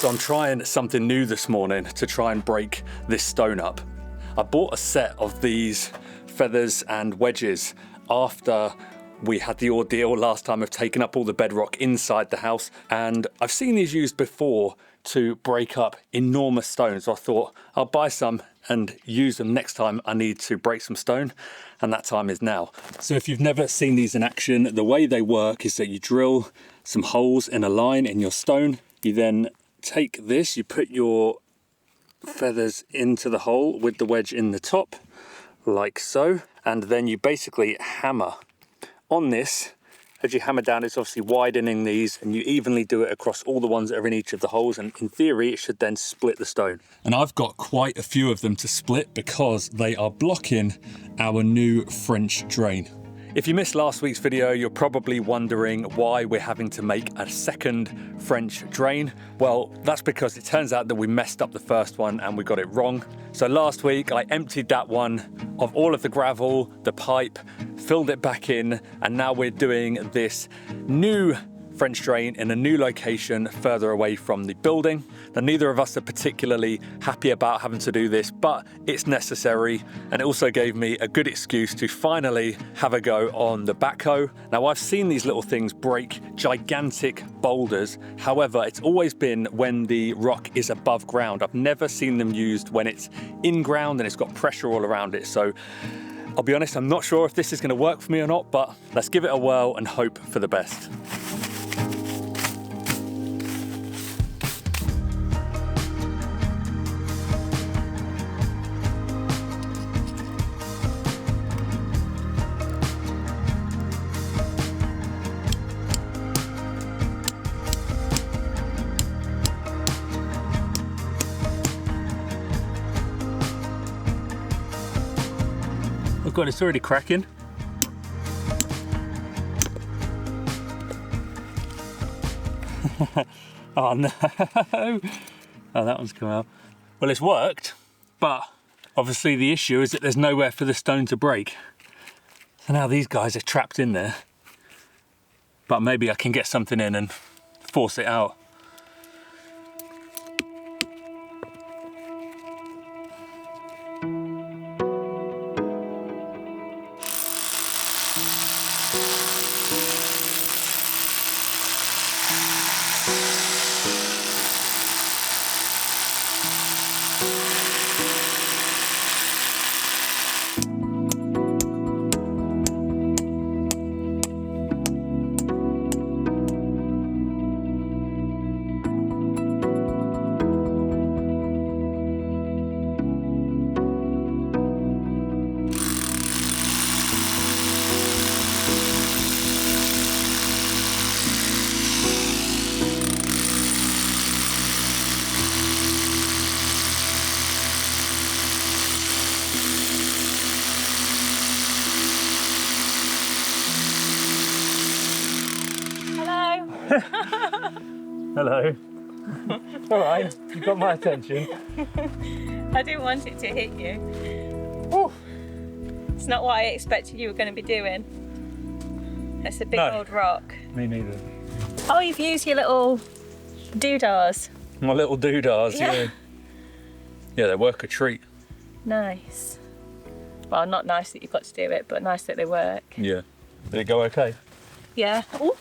So I'm trying something new this morning to try and break this stone up. I bought a set of these feathers and wedges after we had the ordeal last time of taking up all the bedrock inside the house, and I've seen these used before to break up enormous stones. So I thought I'll buy some and use them next time I need to break some stone, and that time is now. So if you've never seen these in action, the way they work is that you drill some holes in a line in your stone. You then take this, you put your feathers into the hole with the wedge in the top, like so, and then you basically hammer on this. As you hammer down, it's obviously widening these, and you evenly do it across all the ones that are in each of the holes, and in theory it should then split the stone. And I've got quite a few of them to split because they are blocking our new French drain. If you missed last week's video, you're probably wondering why we're having to make a second French drain. Well, that's because it turns out that we messed up the first one and we got it wrong. So last week I emptied that one of all of the gravel, the pipe, filled it back in, and now we're doing this new French drain in a new location further away from the building. Now, neither of us are particularly happy about having to do this, but it's necessary, and it also gave me a good excuse to finally have a go on the backhoe. Now, I've seen these little things break gigantic boulders. However, it's always been when the rock is above ground. I've never seen them used when it's in ground and it's got pressure all around it. So I'll be honest, I'm not sure if this is going to work for me or not, but let's give it a whirl and hope for the best. Oh God, it's already cracking. Oh no. Oh, that one's come out. Well, it's worked, but obviously the issue is that there's nowhere for the stone to break. So now these guys are trapped in there. But maybe I can get something in and force it out. Hello. All right, you got my attention. I didn't want it to hit you. Ooh. It's not what I expected you were going to be doing. It's a big old rock. Me neither. Oh, you've used your little doodahs. My little doodahs, yeah. Yeah, they work a treat. Nice. Well, not nice that you've got to do it, but nice that they work. Yeah. Did it go okay? Yeah. Ooh.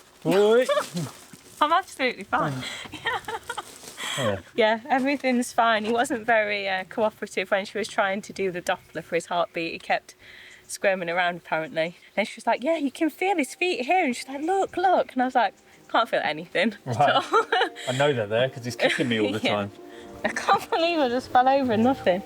I'm absolutely fine. Yeah, everything's fine. He wasn't very cooperative when she was trying to do the Doppler for his heartbeat. He kept squirming around apparently. And she was like, yeah, you can feel his feet here. And she's like, look, look. And I was like, can't feel anything. Right. I know they're there because he's kicking me all the time. I can't believe I just fell over and nothing.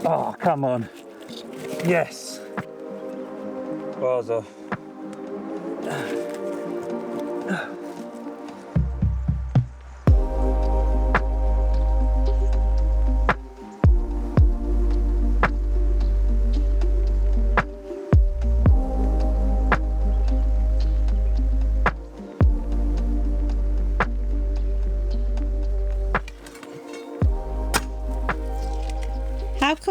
Oh, come on. Yes. Wowza.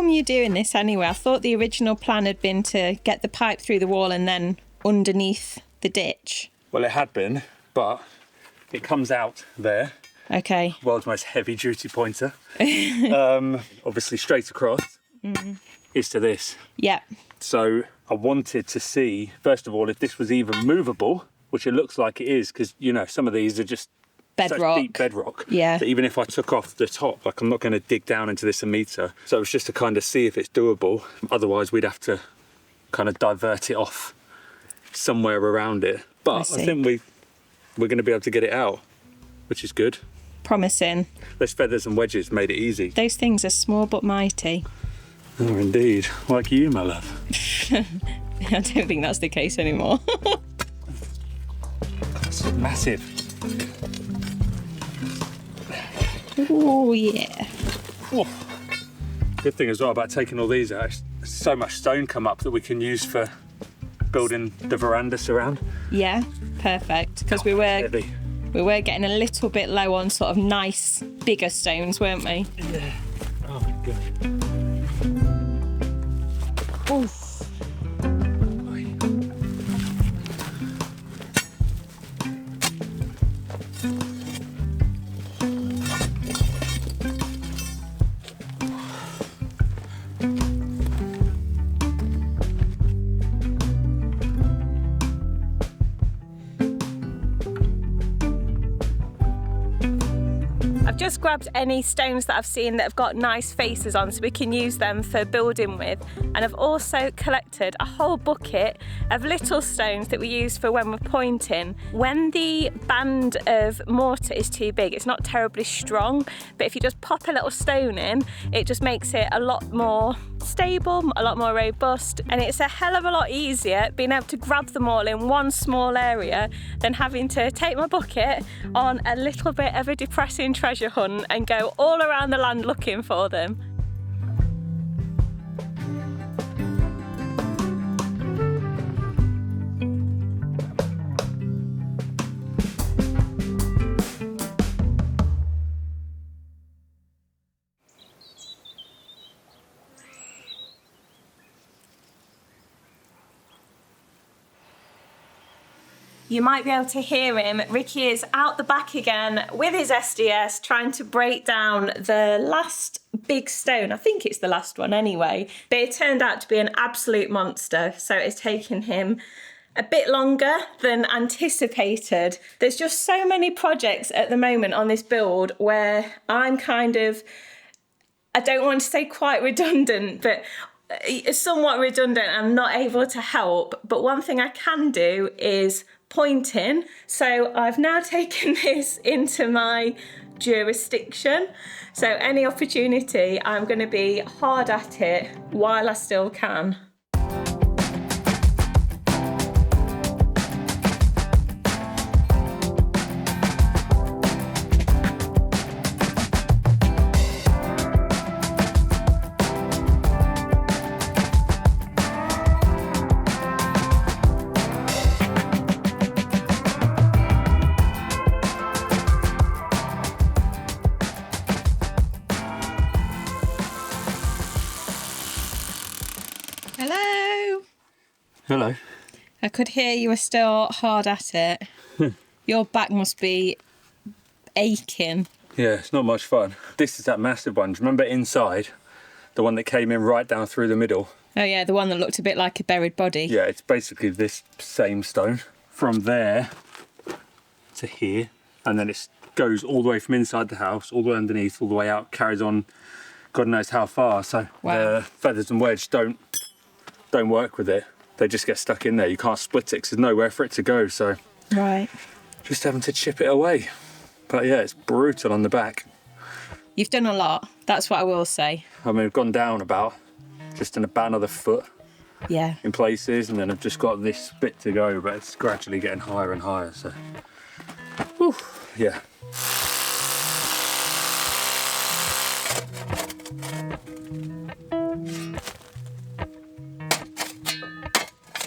come you doing this anyway? I thought the original plan had been to get the pipe through the wall and then underneath the ditch. Well, it had been, but it comes out there. Okay. World's most heavy duty pointer. Obviously straight across is to this. Yeah. So I wanted to see, first of all, if this was even movable, which it looks like it is, because, you know, some of these are just Bedrock. such deep bedrock. Yeah. That even if I took off the top, like, I'm not going to dig down into this a metre. So it was just to kind of see if it's doable. Otherwise, we'd have to kind of divert it off somewhere around it. But I think we're going to be able to get it out, which is good. Promising. Those feathers and wedges made it easy. Those things are small but mighty. Oh, indeed. Like you, my love. I don't think that's the case anymore. It's massive. Oh, yeah. Oh. Good thing as well about taking all these out. So much stone come up that we can use for building the veranda surround. Yeah, perfect. Because we were Heavy. getting a little bit low on sort of nice, bigger stones, weren't we? Yeah. Oh my god. Oof. Just grabbed any stones that I've seen that have got nice faces on so we can use them for building with, and I've also collected a whole bucket of little stones that we use for when we're pointing. When the band of mortar is too big, it's not terribly strong, but if you just pop a little stone in, it just makes it a lot more stable, a lot more robust, and it's a hell of a lot easier being able to grab them all in one small area than having to take my bucket on a little bit of a depressing treasure hunt and go all around the land looking for them. You might be able to hear him. Ricky is out the back again with his SDS trying to break down the last big stone. I think it's the last one anyway, but it turned out to be an absolute monster. So it's taken him a bit longer than anticipated. There's just so many projects at the moment on this build where I'm kind of, I don't want to say quite redundant, but somewhat redundant. I'm not able to help. But one thing I can do is pointing. So I've now taken this into my jurisdiction. So any opportunity, I'm going to be hard at it while I still can. Hello. Hello. I could hear you were still hard at it. Your back must be aching. Yeah, it's not much fun. This is that massive one. Do you remember inside? The one that came in right down through the middle? Oh yeah, the one that looked a bit like a buried body. Yeah, it's basically this same stone. From there to here. And then it goes all the way from inside the house, all the way underneath, all the way out, carries on God knows how far. So the feathers and wedge don't work with it. They just get stuck in there. You can't split it because there's nowhere for it to go. So just having to chip it away. But yeah, it's brutal on the back. You've done a lot. That's what I will say. I mean, I've gone down about just in about another foot. Yeah. In places, and then I've just got this bit to go, but it's gradually getting higher and higher. So, whew, yeah.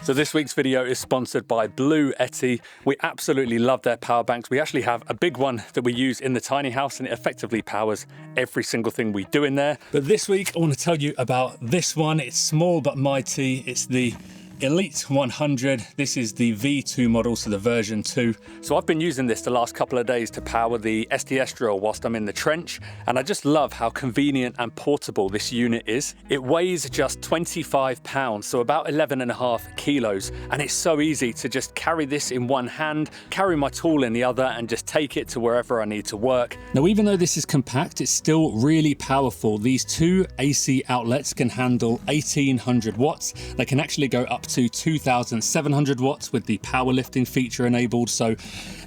So this week's video is sponsored by Blue Yeti. We absolutely love their power banks. We actually have a big one that we use in the tiny house and it effectively powers every single thing we do in there. But this week I want to tell you about this one. It's small but mighty. It's the Elite 100. This is the V2 model, so the version 2. So I've been using this the last couple of days to power the SDS drill whilst I'm in the trench, and I just love how convenient and portable this unit is. It weighs just 25 pounds, so about 11.5 kilos, and it's so easy to just carry this in one hand, carry my tool in the other, and just take it to wherever I need to work. Now, even though this is compact, it's still really powerful. These two AC outlets can handle 1800 watts. They can actually go up to 2700 watts with the power lifting feature enabled. So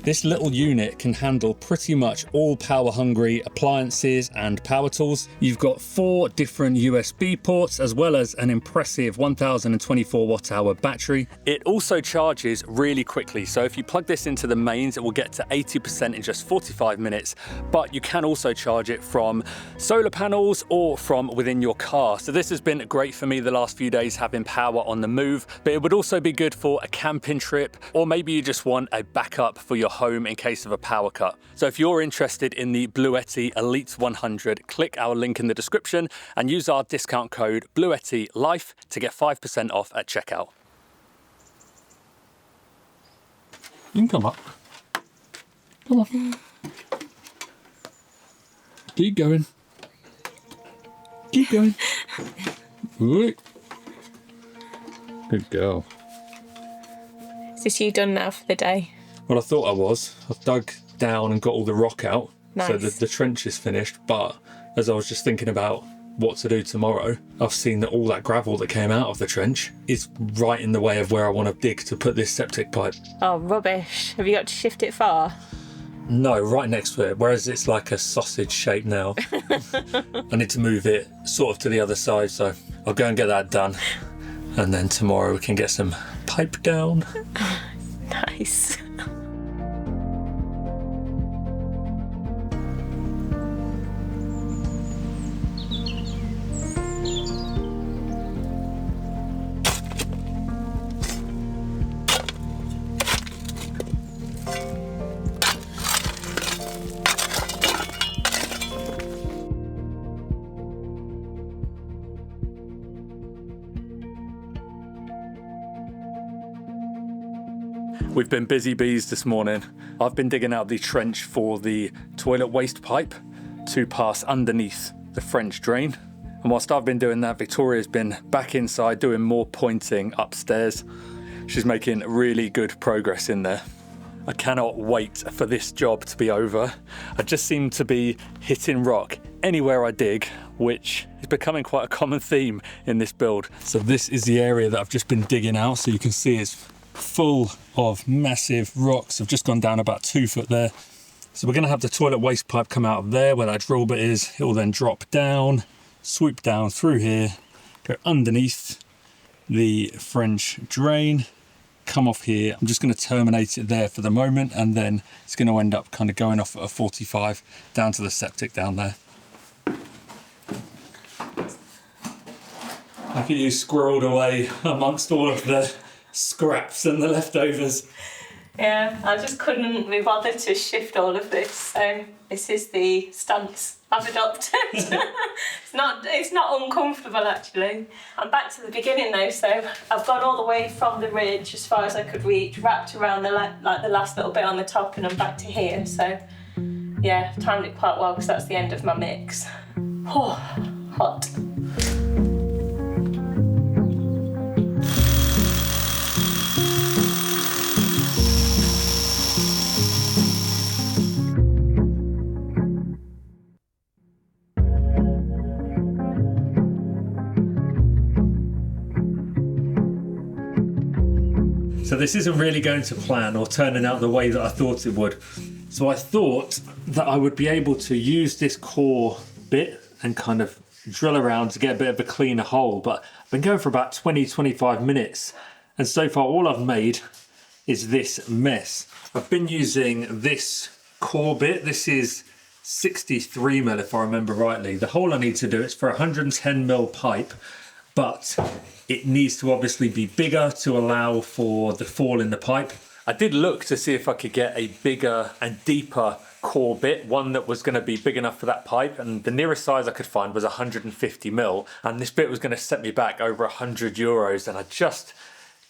this little unit can handle pretty much all power hungry appliances and power tools. You've got 4 different USB ports as well as an impressive 1024 watt hour battery. It also charges really quickly. So if you plug this into the mains, it will get to 80% in just 45 minutes, but you can also charge it from solar panels or from within your car. So this has been great for me the last few days, having power on the move. But it would also be good for a camping trip, or maybe you just want a backup for your home in case of a power cut. So if you're interested in the Blue Yeti Elite 100, click our link in the description and use our discount code BlueYetiLife to get 5% off at checkout. You can come up. Come on. Keep going. Keep going. Good. Good girl. Is this you done now for the day? Well, I thought I was. I've dug down and got all the rock out. Nice. So the trench is finished. But as I was just thinking about what to do tomorrow, I've seen that all that gravel that came out of the trench is right in the way of where I want to dig to put this septic pipe. Oh, rubbish. Have you got to shift it far? No, right next to it, whereas it's like a sausage shape now. I need to move it sort of to the other side, so I'll go and get that done. And then tomorrow we can get some pipe down. Nice. We've been busy bees this morning. I've been digging out the trench for the toilet waste pipe to pass underneath the French drain. And whilst I've been doing that, Victoria's been back inside doing more pointing upstairs. She's making really good progress in there. I cannot wait for this job to be over. I just seem to be hitting rock anywhere I dig, which is becoming quite a common theme in this build. So this is the area that I've just been digging out. So you can see it's full of massive rocks. I've just gone down about 2 foot there. So we're going to have the toilet waste pipe come out of there where that drill bit is. It will then drop down, swoop down through here, go underneath the French drain, come off here. I'm just going to terminate it there for the moment, and then it's going to end up kind of going off at a 45 down to the septic down there. Look at you squirreled away amongst all of the scraps and the leftovers. Yeah, I just couldn't be bothered to shift all of this. So this is the stance I've adopted. It's not uncomfortable actually. I'm back to the beginning though, so I've gone all the way from the ridge as far as I could reach, wrapped around the last little bit on the top, and I'm back to here. So yeah, timed it quite well because that's the end of my mix. Oh, hot. So this isn't really going to plan or turning out the way that I thought it would. So I thought that I would be able to use this core bit and kind of drill around to get a bit of a cleaner hole, but I've been going for about 20-25 minutes, and so far all I've made is this mess. I've been using this core bit. This is 63 mil if I remember rightly. The hole I need to do, it's for 110 mil pipe. but it needs to obviously be bigger to allow for the fall in the pipe. I did look to see if I could get a bigger and deeper core bit, one that was going to be big enough for that pipe, and the nearest size I could find was 150 mil, and this bit was going to set me back over €100, and I just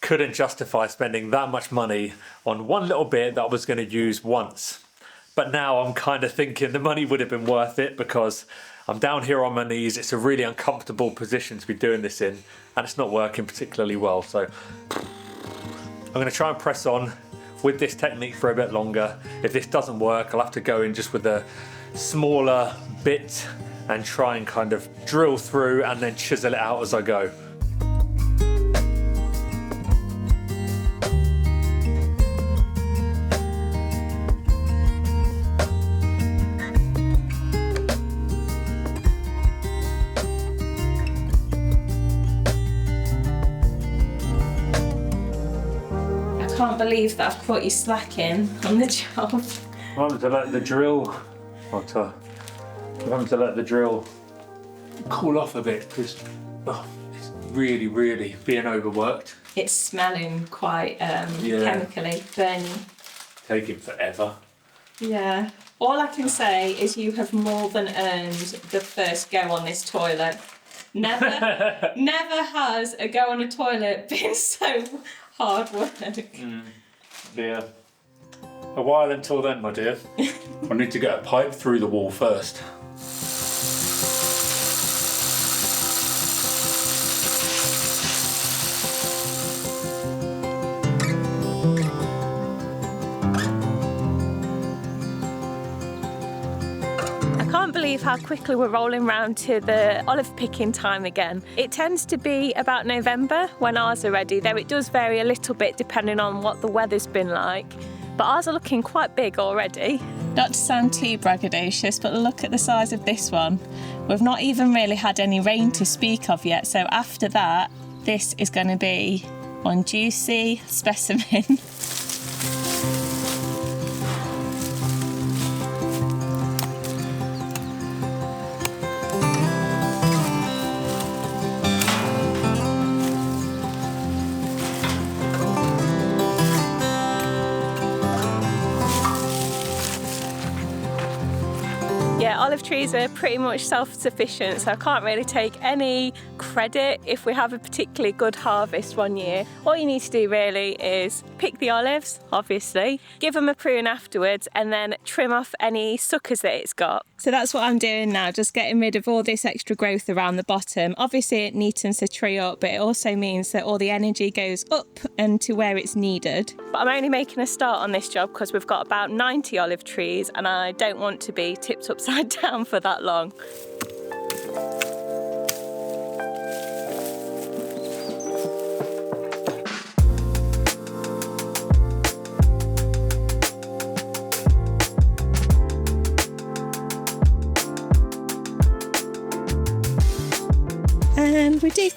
couldn't justify spending that much money on one little bit that I was going to use once. But now I'm kind of thinking the money would have been worth it, because I'm down here on my knees. It's a really uncomfortable position to be doing this in, and it's not working particularly well. So I'm going to try and press on with this technique for a bit longer. If this doesn't work, I'll have to go in just with a smaller bit and try and kind of drill through and then chisel it out as I go. I can't believe that I've caught you slacking on the job. I'm having to let the drill, cool off a bit, because it's really being overworked. It's smelling quite chemically, burning. Taking forever. Yeah. All I can say is you have more than earned the first go on this toilet. Never has a go on a toilet been so hard work. Yeah. A while until then, my dear. I need to get a pipe through the wall first. I can't believe how quickly we're rolling round to the olive picking time again. It tends to be about November when ours are ready, though it does vary a little bit depending on what the weather's been like. But ours are looking quite big already. Not to sound too braggadocious, but look at the size of this one. We've not even really had any rain to speak of yet, so after that, this is going to be one juicy specimen. Yeah, olive trees are pretty much self-sufficient, so I can't really take any credit if we have a particularly good harvest one year. All you need to do really is pick the olives, obviously, give them a prune afterwards, and then trim off any suckers that it's got. So that's what I'm doing now, just getting rid of all this extra growth around the bottom. Obviously it neatens the tree up, but it also means that all the energy goes up and to where it's needed. But I'm only making a start on this job because we've got about 90 olive trees and I don't want to be tipped upside down for that long. And we dig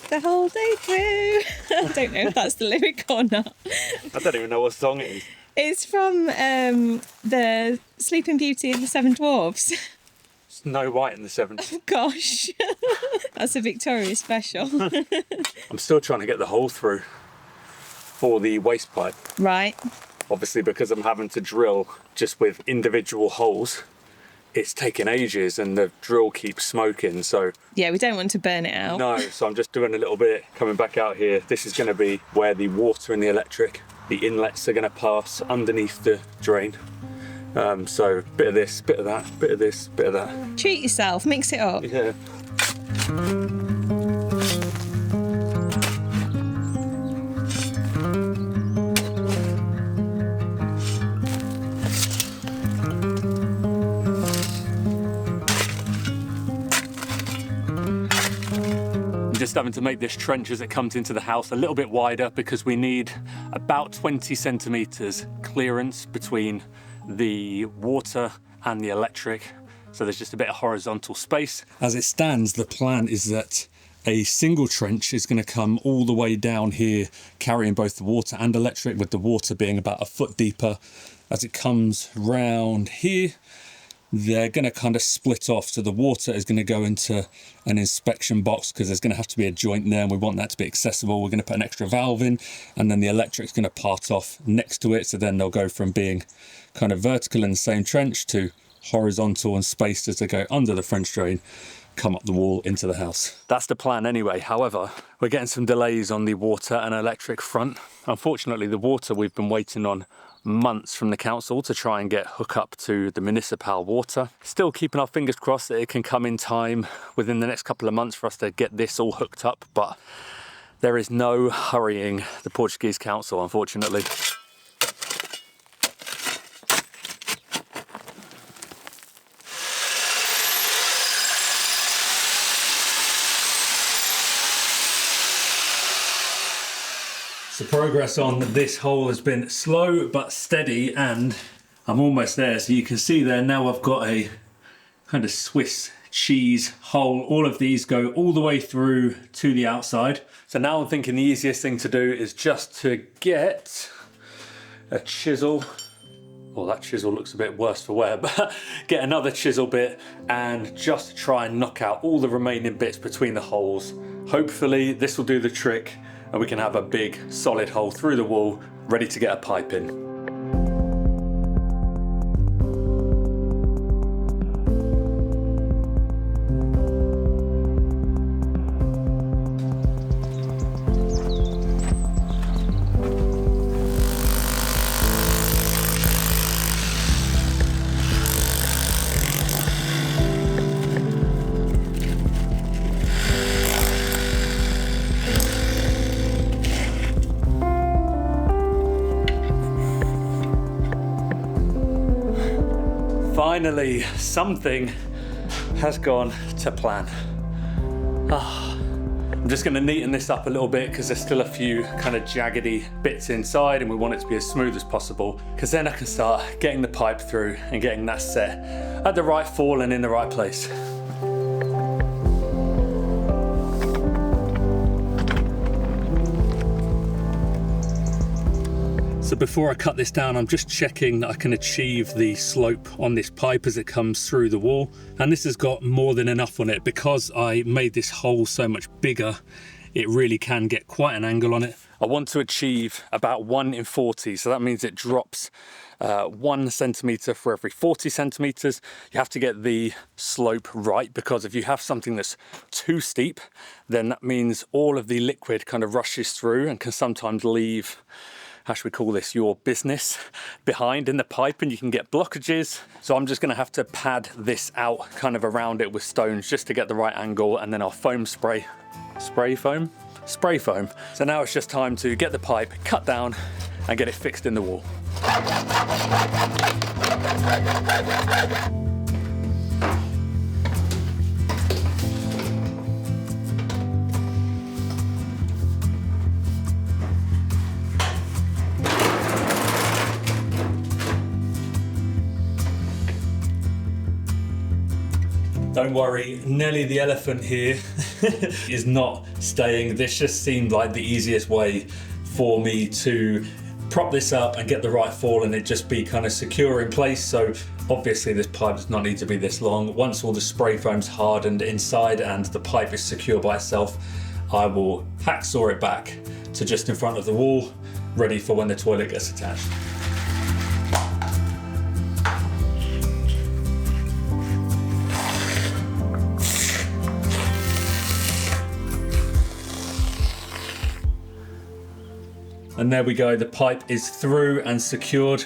the whole day through. I don't know if that's the lyric or not. I don't even know what song it is. It's from the Sleeping Beauty and the Seven Dwarfs. Snow White in the 70s. Oh, gosh, that's a Victoria special. I'm still trying to get the hole through for the waste pipe. Right. Obviously, because I'm having to drill just with individual holes, it's taking ages and the drill keeps smoking, so... Yeah, we don't want to burn it out. No, so I'm just doing a little bit, coming back out here. This is going to be where the water and the electric, the inlets are going to pass underneath the drain. So bit of this, bit of that, bit of this, bit of that. Treat yourself, mix it up. Yeah. Just having to make this trench as it comes into the house a little bit wider because we need about 20 centimetres clearance between the water and the electric. So there's just a bit of horizontal space. As it stands, the plan is that a single trench is going to come all the way down here, carrying both the water and electric, with the water being about a foot deeper as it comes round here, they're going to kind of split off. So the water is going to go into an inspection box because there's going to have to be a joint there and we want that to be accessible. We're going to put an extra valve in, and then the electric's going to part off next to it. So then they'll go from being kind of vertical in the same trench to horizontal and spaced as they go under the French drain, come up the wall into the house. That's the plan anyway. However, we're getting some delays on the water and electric front. Unfortunately, the water we've been waiting on months from the council to try and get hook up to the municipal water. Still keeping our fingers crossed that it can come in time within the next couple of months for us to get this all hooked up, but there is no hurrying the Portuguese council, unfortunately. So progress on this hole has been slow but steady, and I'm almost there. So you can see there now I've got a kind of Swiss cheese hole. All of these go all the way through to the outside. So now I'm thinking the easiest thing to do is just to get a chisel. Well, that chisel looks a bit worse for wear, but get another chisel bit and just try and knock out all the remaining bits between the holes. Hopefully this will do the trick and we can have a big solid hole through the wall ready to get a pipe in. Finally, something has gone to plan. I'm just going to neaten this up a little bit because there's still a few kind of jaggedy bits inside and we want it to be as smooth as possible, because then I can start getting the pipe through and getting that set at the right fall and in the right place. So before I cut this down, I'm just checking that I can achieve the slope on this pipe as it comes through the wall. And this has got more than enough on it. Because I made this hole so much bigger, it really can get quite an angle on it. I want to achieve about 1 in 40. So that means it drops 1 centimetre for every 40 centimetres. You have to get the slope right, because if you have something that's too steep, then that means all of the liquid kind of rushes through and can sometimes leave, how should we call this, your business behind in the pipe, and you can get blockages. So I'm just gonna have to pad this out kind of around it with stones just to get the right angle, and then I'll spray foam. So now it's just time to get the pipe cut down and get it fixed in the wall. Don't worry, Nelly the elephant here is not staying. This just seemed like the easiest way for me to prop this up and get the right fall and it just be kind of secure in place. So obviously this pipe does not need to be this long. Once all the spray foam's hardened inside and the pipe is secure by itself, I will hacksaw it back to just in front of the wall, ready for when the toilet gets attached. And there we go, the pipe is through and secured.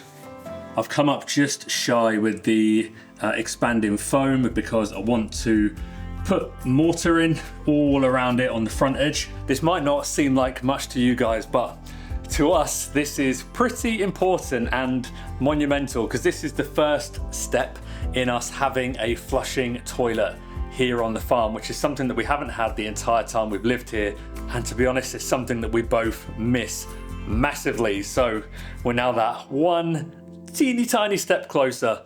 I've come up just shy with the expanding foam because I want to put mortar in all around it on the front edge. This might not seem like much to you guys, but to us, this is pretty important and monumental, because this is the first step in us having a flushing toilet here on the farm, which is something that we haven't had the entire time we've lived here. And to be honest, it's something that we both miss massively. So we're now that one teeny tiny step closer